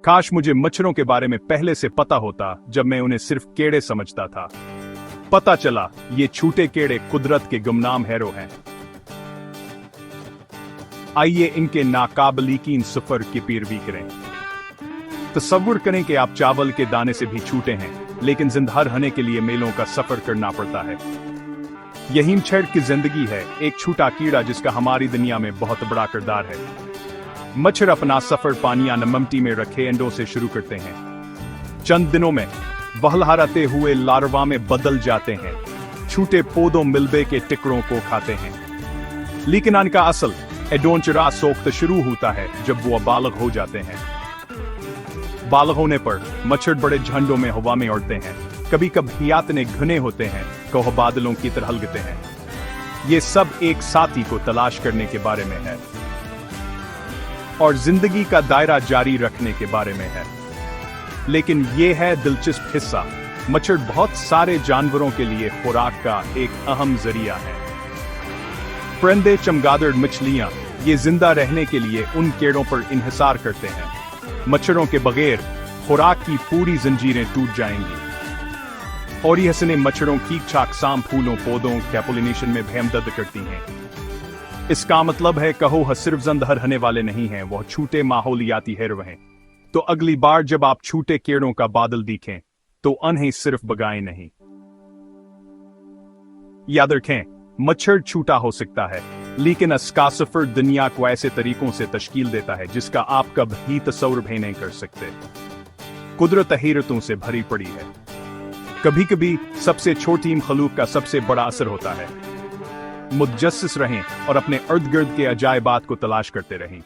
काश मुझे मच्छरों के बारे में पहले से पता होता जब मैं उन्हें सिर्फ कीड़े समझता था। पता चला ये छोटे कीड़े कुदरत के गुमनाम हीरो हैं। आइए इनके नाकाबिल सफर की पैरवी करें। तसव्वुर करें कि आप चावल के दाने से भी छोटे हैं, लेकिन जिंदा रहने के लिए मीलों का सफर करना पड़ता है। यही मच्छर की जिंदगी है, एक छोटा कीड़ा जिसका हमारी दुनिया में बहुत बड़ा किरदार है। मच्छर अपना सफर पानी या नममटी में रखे अंडों से शुरू करते हैं। चंद दिनों में वह लहराते हुए लार्वा में बदल जाते हैं, छोटे पौधों मिल्बे के टुकड़ों को खाते हैं। लेकिन इनका असल एडवेंचर सोख्त शुरू होता है जब वो बालग हो जाते हैं। बालग होने पर मच्छर बड़े झंडों में हवा में उड़ते हैं, कभी कभी इतने घने होते हैं कि वह बादलों की तरह हलकते हैं। ये सब एक साथी को तलाश करने के बारे में है और जिंदगी का दायरा जारी रखने के बारे में है। लेकिन ये है दिलचस्प हिस्सा, मच्छर बहुत सारे जानवरों के लिए खुराक का एक अहम जरिया है। परिंदे, चमगादड़, मछलियां ये जिंदा रहने के लिए उन कीड़ों पर इन्हिसार करते हैं। मच्छरों के बगैर खुराक की पूरी जंजीरें टूट जाएंगी और यह हसने मच्छरों की चाकसाम फूलों पौधों के पॉलिनेशन में भी मदद करती हैं। इसका मतलब है कहो सिर्फ जिंदा रहने वाले नहीं हैं, वह छोटे माहौलियाती हीरो हैं। तो अगली बार जब आप छोटे कीड़ों का बादल दिखें तो उन्हें सिर्फ भगाएं नहीं। याद रखें, मच्छर छोटा हो सकता है, लेकिन इसका सफर दुनिया को ऐसे तरीकों से तश्कील देता है जिसका आप कभी तस्वुर भी नहीं कर सकते। कुदरत हैरतों से भरी पड़ी है। कभी कभी सबसे छोटी मखलूक का सबसे बड़ा असर होता है। मुतजस्सिस रहें और अपने इर्द गिर्द के अजायबात को तलाश करते रहें।